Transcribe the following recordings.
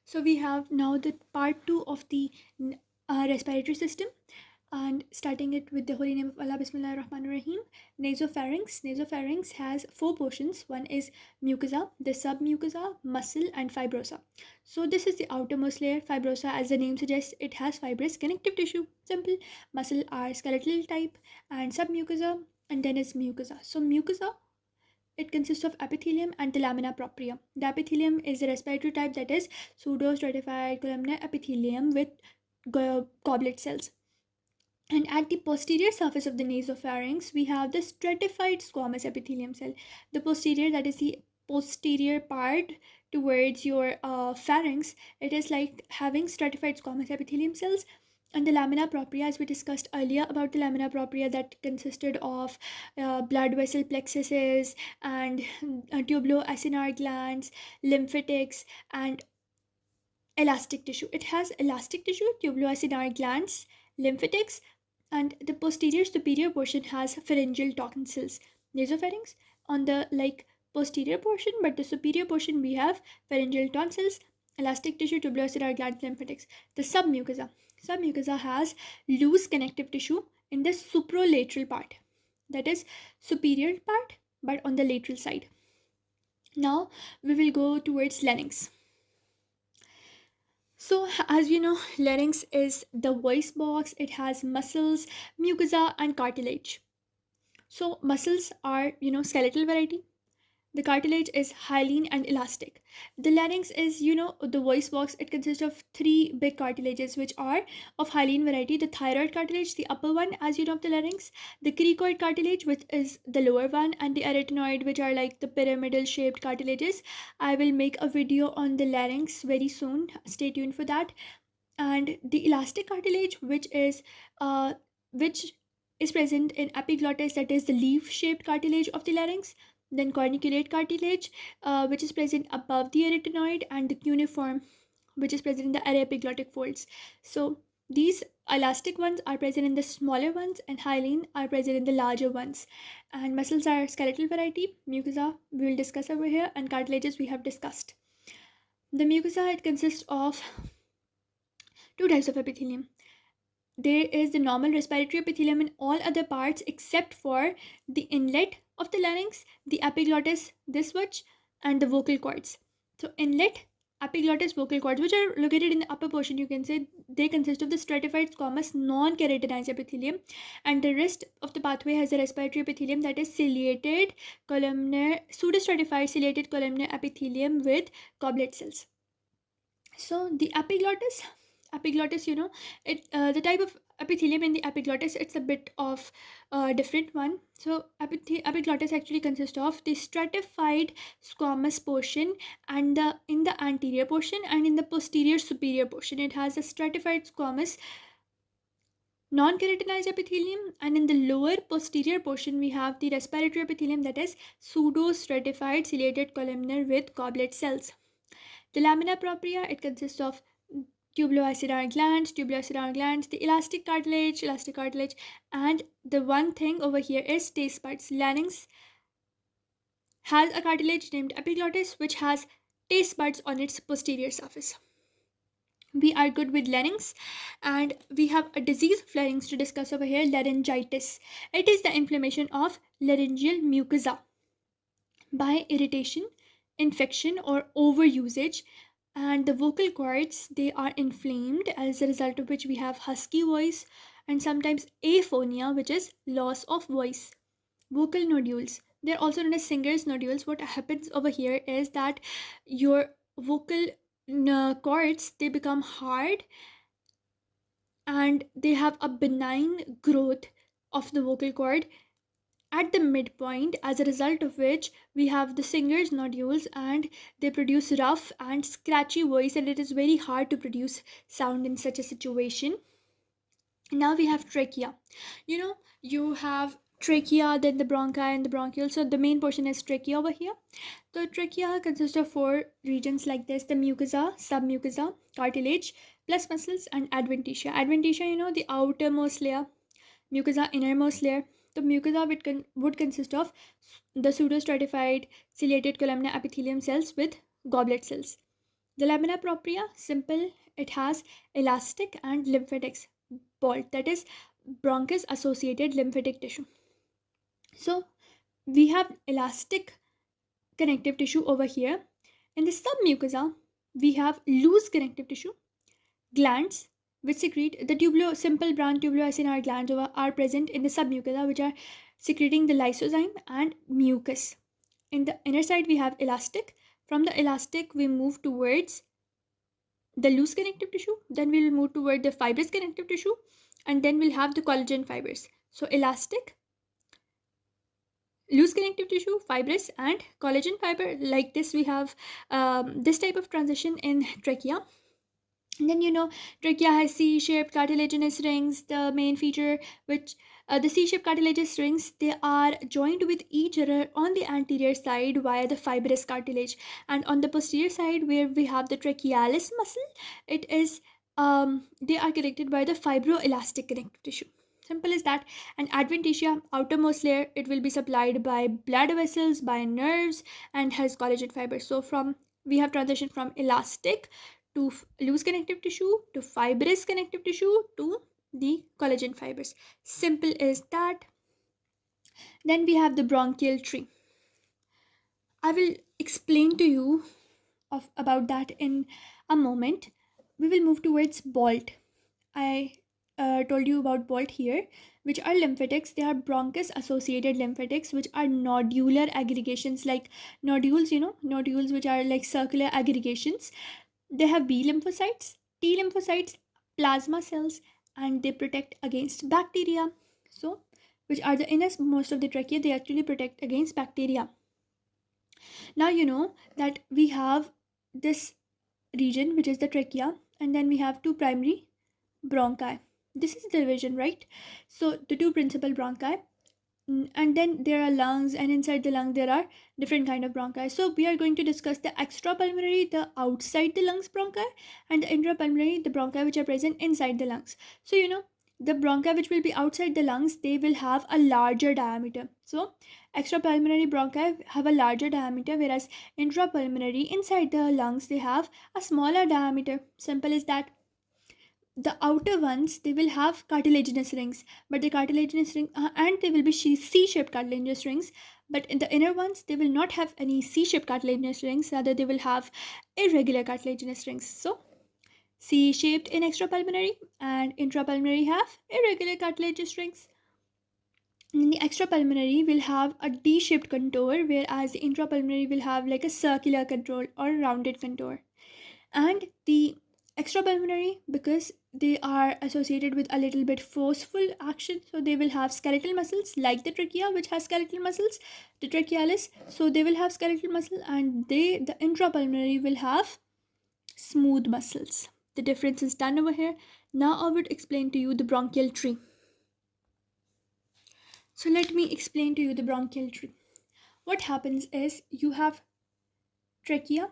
So we have now the part two of the respiratory system, and starting it with the holy name of Allah, Bismillah Rahman Rahim. Nasopharynx. Nasopharynx has four portions. One is mucosa, the submucosa, muscle, and fibrosa. So this is the outermost layer. Fibrosa, as the name suggests, it has fibrous connective tissue. Simple. Muscle are skeletal type, and submucosa, and then is mucosa. So mucosa, it consists of epithelium and the lamina propria. The epithelium is the respiratory type, that is pseudo-stratified columnar epithelium with goblet cells. And at the posterior surface of the nasopharynx, we have the stratified squamous epithelium cell. The posterior, that is the posterior part towards your pharynx, it is like having stratified squamous epithelium cells. And the lamina propria, as we discussed earlier about the lamina propria, that consisted of blood vessel plexuses and tubuloacinar glands, lymphatics, and elastic tissue. It has elastic tissue, tubuloacinar glands, lymphatics, and the posterior superior portion has pharyngeal tonsils. Nasopharynx on the posterior portion, but the superior portion we have pharyngeal tonsils, elastic tissue, tubuloacinar glands, lymphatics. The submucosa. Submucosa has loose connective tissue in the supralateral part, that is superior part, but on the lateral side. Now we will go towards larynx. So, as you know, larynx is the voice box. It has muscles, mucosa, and cartilage. So, muscles are, skeletal variety. The cartilage is hyaline and elastic. The larynx is, the voice box. It consists of three big cartilages, which are of hyaline variety. The thyroid cartilage, the upper one, as you know, of the larynx. The cricoid cartilage, which is the lower one. And the arytenoid, which are like the pyramidal shaped cartilages. I will make a video on the larynx very soon. Stay tuned for that. And the elastic cartilage, which is present in epiglottis, that is the leaf shaped cartilage of the larynx. Then corniculate cartilage, which is present above the arytenoid, and the cuneiform, which is present in the epiglottic folds. So these elastic ones are present in the smaller ones, and hyaline are present in the larger ones. And muscles are skeletal variety. Mucosa we will discuss over here, and cartilages we have discussed. The mucosa, it consists of two types of epithelium. There is the normal respiratory epithelium in all other parts except for the inlet of the larynx, the epiglottis, this much, and the vocal cords. So, inlet, epiglottis, vocal cords, which are located in the upper portion, you can say they consist of the stratified squamous non keratinized epithelium, and the rest of the pathway has the respiratory epithelium, that is ciliated columnar, pseudostratified ciliated columnar epithelium with goblet cells. So the epiglottis, the type of epithelium in the epiglottis, it's a bit of a different one. So epiglottis actually consists of the stratified squamous portion, and in the anterior portion and in the posterior superior portion it has a stratified squamous non-keratinized epithelium, and in the lower posterior portion we have the respiratory epithelium, that is pseudo-stratified ciliated columnar with goblet cells. The lamina propria, it consists of tubuloacinar glands, the elastic cartilage, and the one thing over here is taste buds. Larynx has a cartilage named epiglottis, which has taste buds on its posterior surface. We are good with larynx, and we have a disease of larynx to discuss over here, laryngitis. It is the inflammation of laryngeal mucosa by irritation, infection, or overusage, and the vocal cords, they are inflamed, as a result of which we have husky voice and sometimes aphonia, which is loss of voice. Vocal nodules, they're also known as singer's nodules. What happens over here is that your vocal cords, they become hard, and they have a benign growth of the vocal cord at the midpoint, as a result of which we have the singer's nodules, and they produce rough and scratchy voice, and it is very hard to produce sound in such a situation. Now we have trachea. You have trachea, then the bronchi and the bronchiole. So the main portion is trachea over here. The trachea consists of four regions like this: the mucosa, submucosa, cartilage, plus muscles, and adventitia. Adventitia, the outermost layer, mucosa, innermost layer. The mucosa would consist of the pseudostratified ciliated columnar epithelium cells with goblet cells. The lamina propria, simple, it has elastic and lymphatics, bolt, that is bronchus associated lymphatic tissue. So we have elastic connective tissue over here. In the submucosa, we have loose connective tissue, glands which secrete the simple brown tubuloacinar glands are present in the submucosa, which are secreting the lysozyme and mucus. In the inner side, we have elastic. From the elastic, we move towards the loose connective tissue, then we'll move toward the fibrous connective tissue, and then we'll have the collagen fibers. So elastic, loose connective tissue, fibrous, and collagen fiber. Like this, we have this type of transition in trachea. And then trachea has C-shaped cartilaginous rings. The main feature, which the C-shaped cartilaginous rings, they are joined with each other on the anterior side via the fibrous cartilage, and on the posterior side, where we have the trachealis muscle, it is they are connected by the fibroelastic connective tissue. Simple as that. And adventitia, outermost layer, it will be supplied by blood vessels, by nerves, and has collagen fibers. So from we have transition from elastic to loose connective tissue to fibrous connective tissue to the collagen fibers. Simple as that. Then we have the bronchial tree. I will explain to you about that in a moment. We will move towards bolt. I told you about bolt here, which are lymphatics. They are bronchus associated lymphatics, which are nodular aggregations, like nodules, nodules which are like circular aggregations. They have B lymphocytes, T lymphocytes, plasma cells, and they protect against bacteria. So, which are the innermost of the trachea, they actually protect against bacteria. Now you know that we have this region which is the trachea, and then we have two primary bronchi. This is the division, right? So the two principal bronchi. And then there are lungs, and inside the lung there are different kind of bronchi. So we are going to discuss the extrapulmonary, the outside the lungs bronchi, and the intrapulmonary, the bronchi which are present inside the lungs. So the bronchi which will be outside the lungs, they will have a larger diameter. So extrapulmonary bronchi have a larger diameter, whereas intrapulmonary, inside the lungs, they have a smaller diameter. Simple as that. The outer ones, they will have cartilaginous rings, but the cartilaginous ring and they will be C-shaped cartilaginous rings, but in the inner ones, they will not have any C-shaped cartilaginous rings, rather they will have irregular cartilaginous rings. So C-shaped in extrapulmonary, and intrapulmonary have irregular cartilaginous rings. And the extrapulmonary will have a D-shaped contour, whereas the intrapulmonary will have like a circular contour or rounded contour. And the extrapulmonary, because they are associated with a little bit forceful action, so they will have skeletal muscles, like the trachea which has skeletal muscles, the trachealis, so they will have skeletal muscle, and the intrapulmonary will have smooth muscles. The difference is done over here. Now I would explain to you the bronchial tree. So let me explain to you the bronchial tree. What happens is you have trachea,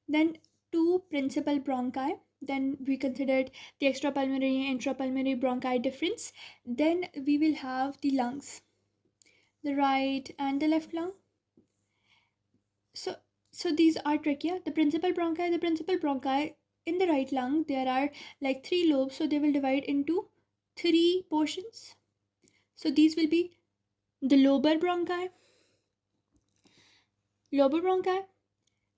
then two principal bronchi, then we considered the extrapulmonary and intrapulmonary bronchi difference. Then we will have the lungs, the right and the left lung. So these are trachea, the principal bronchi. In the right lung, there are like three lobes, so they will divide into three portions. So these will be the lobar bronchi,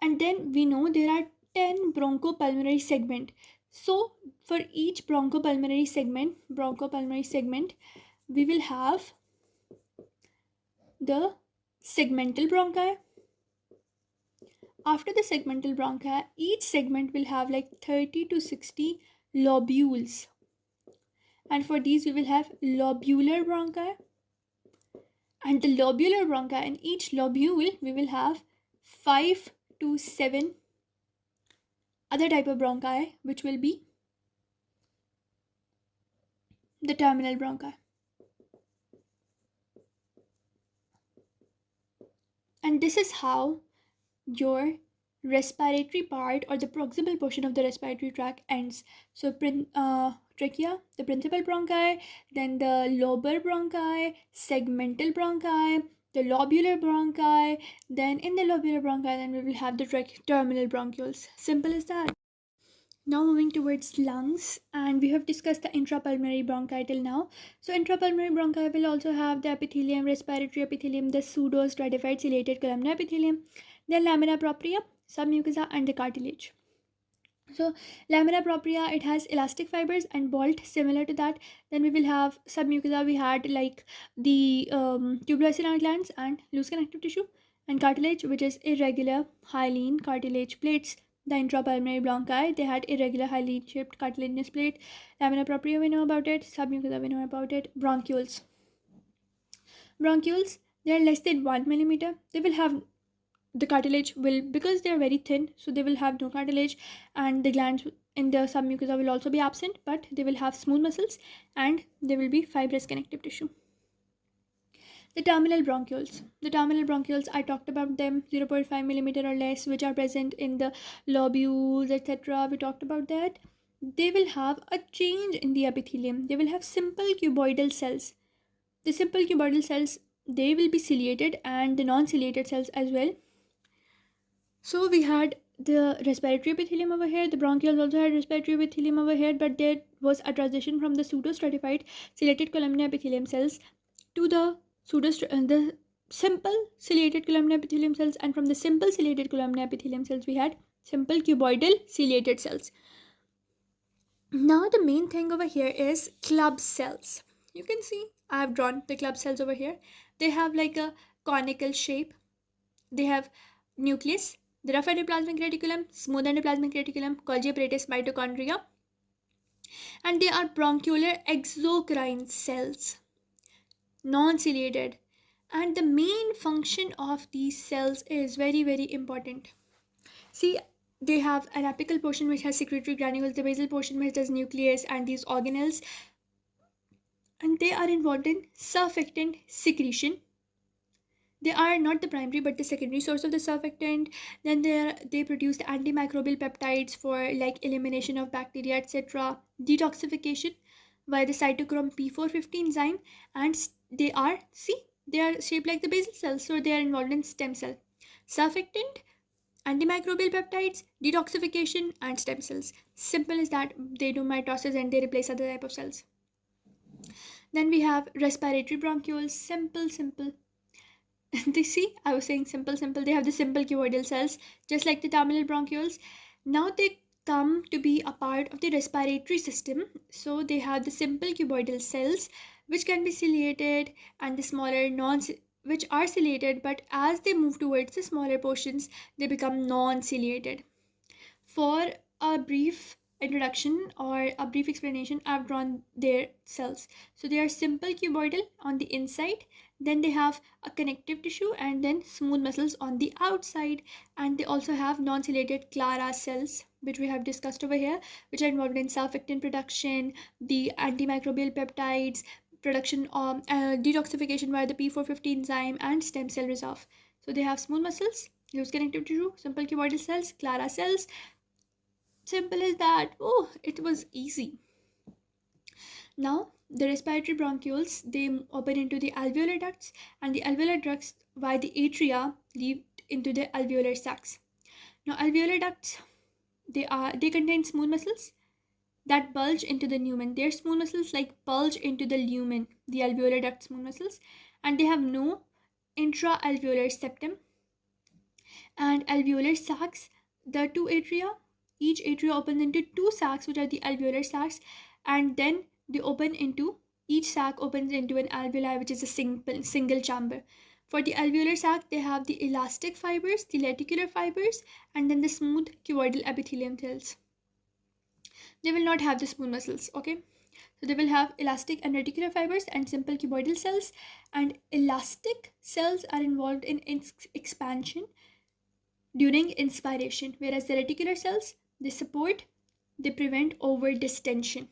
and then we know there are 10 bronchopulmonary segment. So for each bronchopulmonary segment, we will have the segmental bronchi. After the segmental bronchi, each segment will have like 30 to 60 lobules, and for these we will have lobular bronchi. And the lobular bronchi, in each lobule we will have 5 to 7 other type of bronchi, which will be the terminal bronchi. And this is how your respiratory part, or the proximal portion of the respiratory tract, ends. So trachea, the principal bronchi, then the lobar bronchi, segmental bronchi, the lobular bronchi, then in the lobular bronchi, then we will have the terminal bronchioles. Simple as that. Now moving towards lungs, and we have discussed the intrapulmonary bronchi till now. So intrapulmonary bronchi will also have the epithelium, respiratory epithelium, the pseudo stratified ciliated columnar epithelium, then lamina propria, submucosa, and the cartilage. So lamina propria, it has elastic fibers and bolt similar to that. Then we will have submucosa, we had like the tubuloacinar glands and loose connective tissue, and cartilage, which is irregular hyaline cartilage plates. The intrapulmonary bronchi, they had irregular hyaline shaped cartilaginous plate. Lamina propria, we know about it. Submucosa, we know about it. Bronchioles, they are less than 1 millimeter. They will have the cartilage will, because they are very thin, so they will have no cartilage, and the glands in the submucosa will also be absent, but they will have smooth muscles and there will be fibrous connective tissue. The terminal bronchioles, I talked about them, 0.5 millimeter or less, which are present in the lobules, etc. We talked about that. They will have a change in the epithelium. They will have simple cuboidal cells. The simple cuboidal cells, they will be ciliated, and the non-ciliated cells as well. So we had the respiratory epithelium over here. The bronchioles also had respiratory epithelium over here, but there was a transition from the pseudostratified ciliated columnar epithelium cells to the the simple ciliated columnar epithelium cells, and from the simple ciliated columnar epithelium cells we had simple cuboidal ciliated cells. Now the main thing over here is club cells. You can see I have drawn the club cells over here. They have like a conical shape. They have nucleus, the rough endoplasmic reticulum, smooth endoplasmic reticulum, Golgi apparatus, mitochondria, and they are bronchiolar exocrine cells, non-ciliated. And the main function of these cells is very, very important. See, they have an apical portion which has secretory granules, the basal portion which has nucleus and these organelles, and they are involved in surfactant secretion. They are not the primary but the secondary source of the surfactant. Then they produce the antimicrobial peptides for like elimination of bacteria, etc. Detoxification via the cytochrome P450 enzyme, and they are shaped like the basal cells, so they are involved in stem cell. Surfactant, antimicrobial peptides, detoxification, and stem cells. Simple as that. They do mitosis and they replace other type of cells. Then we have respiratory bronchioles. Simple. They see, I was saying simple. They have the simple cuboidal cells, just like the terminal bronchioles. Now they come to be a part of the respiratory system. So they have the simple cuboidal cells, which can be ciliated, and the smaller which are ciliated, but as they move towards the smaller portions, they become non-ciliated. For a brief introduction or a brief explanation, I've drawn their cells. So they are simple cuboidal on the inside, then they have a connective tissue, and then smooth muscles on the outside, and they also have non-ciliated Clara cells, which we have discussed over here, which are involved in surfactant production, the antimicrobial peptides, production of detoxification via the P450 enzyme, and stem cell reserve. So they have smooth muscles, loose connective tissue, simple cuboidal cells, Clara cells. Simple as that. Oh, it was easy. Now, the respiratory bronchioles, they open into the alveolar ducts, and the alveolar ducts via the atria lead into the alveolar sacs. Now, alveolar ducts, they contain smooth muscles that bulge into the lumen. Their smooth muscles like bulge into the lumen, the alveolar duct smooth muscles, and they have no intra-alveolar septum and alveolar sacs. The two atria, each atria opens into two sacs, which are the alveolar sacs, and then they open into each sac opens into an alveoli, which is a single chamber. For the alveolar sac, they have the elastic fibers, the lenticular fibers, and then the smooth cuboidal epithelium cells. They will not have the smooth muscles, okay? So they will have elastic and reticular fibers and simple cuboidal cells, and elastic cells are involved in expansion during inspiration, whereas the reticular cells, they prevent over distension.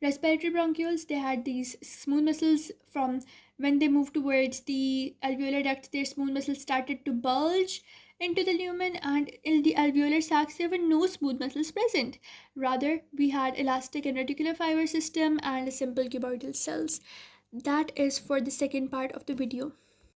Respiratory bronchioles, they had these smooth muscles. From when they moved towards the alveolar duct, their smooth muscles started to bulge into the lumen, and in the alveolar sacs there were no smooth muscles present. Rather, we had elastic and reticular fiber system and simple cuboidal cells. That is for the second part of the video.